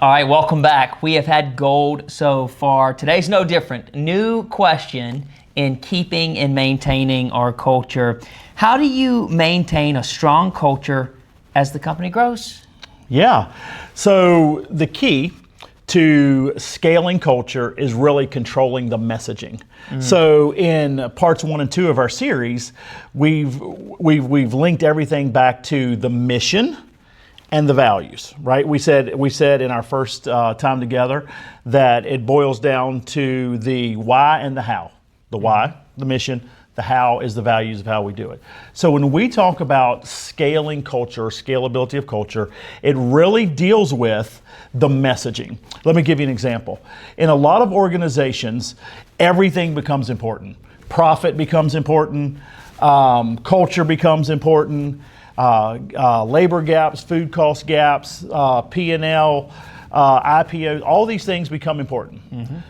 All right, welcome back. We have had gold so far. Today's no different. New question in keeping and maintaining our culture. How do you maintain a strong culture as the company grows? Yeah, so the key to scaling culture is really controlling the messaging. So in parts 1 and 2 of our series, we've linked everything back to the mission and the values, right? We said in our first time together that it boils down to the why and the how. The why, the mission, the how is the values of how we do it. So when we talk about scaling culture, scalability of culture, it really deals with the messaging. Let me give you an example. In a lot of organizations, everything becomes important. Profit becomes important, culture becomes important, labor gaps, food cost gaps, P&L, IPO, all these things become important.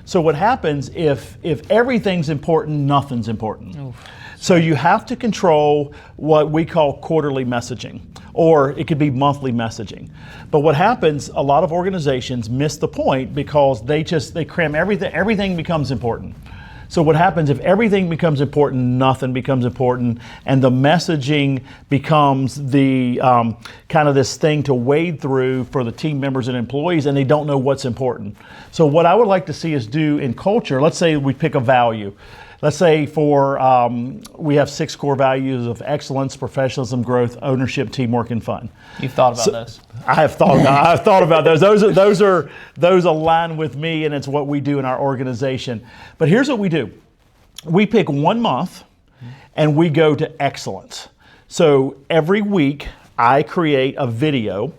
So what happens if everything's important, nothing's important. So you have to control what we call quarterly messaging, or it could be monthly messaging. But what happens, a lot of organizations miss the point because they cram everything becomes important. So what happens if everything becomes important, nothing becomes important, and the messaging becomes the kind of this thing to wade through for the team members and employees, and they don't know what's important. So what I would like to see us do in culture, let's say we pick a value. Let's say we have 6 core values of excellence, professionalism, growth, ownership, teamwork, and fun. You've thought about those. I have thought about those. Those align with me, and it's what we do in our organization. But here's what we do. We pick 1 month and we go to excellence. So every week I create a video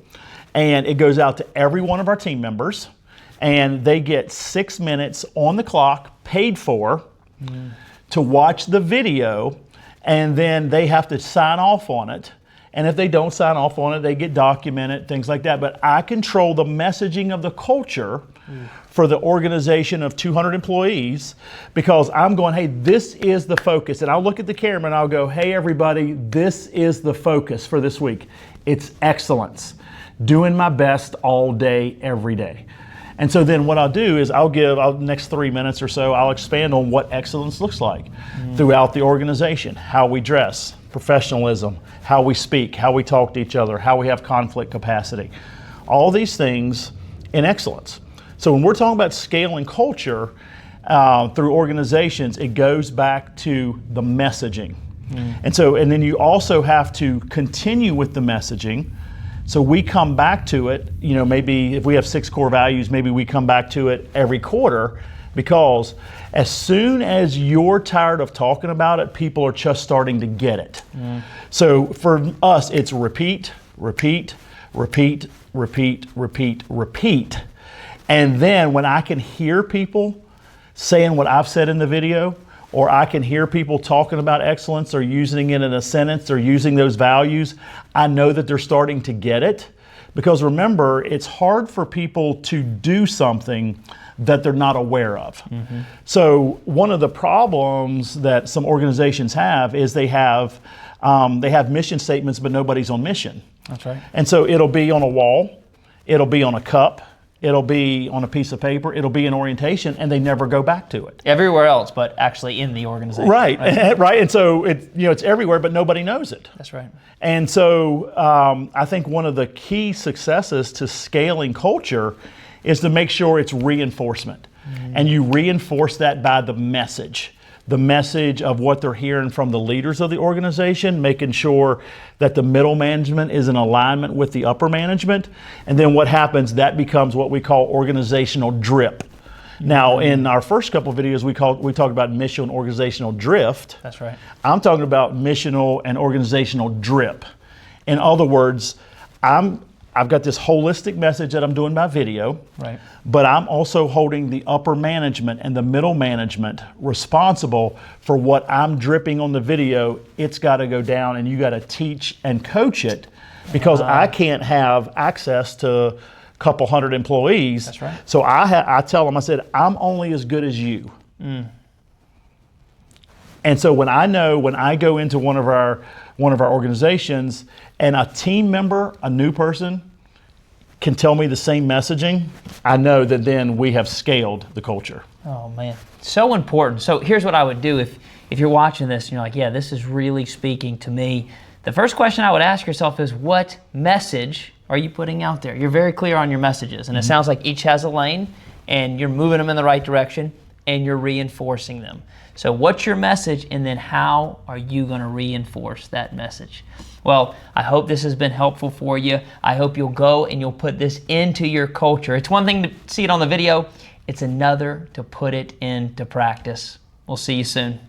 and it goes out to every one of our team members, and they get 6 minutes on the clock, paid for, to watch the video, and then they have to sign off on it. And if they don't sign off on it, they get documented, things like that. But I control the messaging of the culture for the organization of 200 employees, because I'm going, hey, this is the focus. And I'll look at the camera and I'll go, hey, everybody, this is the focus for this week. It's excellence. Doing my best all day, every day. And so then what I'll do is next 3 minutes or so, I'll expand on what excellence looks like throughout the organization, how we dress, professionalism, how we speak, how we talk to each other, how we have conflict capacity, all these things in excellence. So when we're talking about scaling culture through organizations, it goes back to the messaging. And then you also have to continue with the messaging. So we come back to it, maybe if we have 6 core values, maybe we come back to it every quarter, because as soon as you're tired of talking about it, people are just starting to get it. So for us, it's repeat, repeat, repeat, repeat, repeat, repeat. And then when I can hear people saying what I've said in the video, or I can hear people talking about excellence or using it in a sentence or using those values, I know that they're starting to get it. Because remember, it's hard for people to do something that they're not aware of. So one of the problems that some organizations have is they have mission statements, but nobody's on mission. That's right. And so it'll be on a wall, it'll be on a cup, it'll be on a piece of paper, it'll be an orientation, and they never go back to it. Everywhere else, but actually in the organization. Right. And so it's everywhere, but nobody knows it. That's right. And so I think one of the key successes to scaling culture is to make sure it's reinforcement. And you reinforce that by the message of what they're hearing from the leaders of the organization, making sure that the middle management is in alignment with the upper management. And then what happens, that becomes what we call organizational drip. Now, in our first couple of videos, we talked about missional and organizational drift. That's right. I'm talking about missional and organizational drip. In other words, I've got this holistic message that I'm doing by video, right, but I'm also holding the upper management and the middle management responsible for what I'm dripping on the video. It's got to go down, and you got to teach and coach it, because I can't have access to a couple hundred employees. That's right. So I tell them, I said, I'm only as good as you. And so when I go into one of our organizations and a team member, a new person, can tell me the same messaging, I know that then we have scaled the culture. Oh man, so important. So here's what I would do if you're watching this and you're like, yeah, this is really speaking to me. The first question I would ask yourself is, what message are you putting out there? You're very clear on your messages, and it sounds like each has a lane, and you're moving them in the right direction, and you're reinforcing them. So what's your message, and then how are you going to reinforce that message? Well, I hope this has been helpful for you. I hope you'll go and you'll put this into your culture. It's one thing to see it on the video. It's another to put it into practice. We'll see you soon.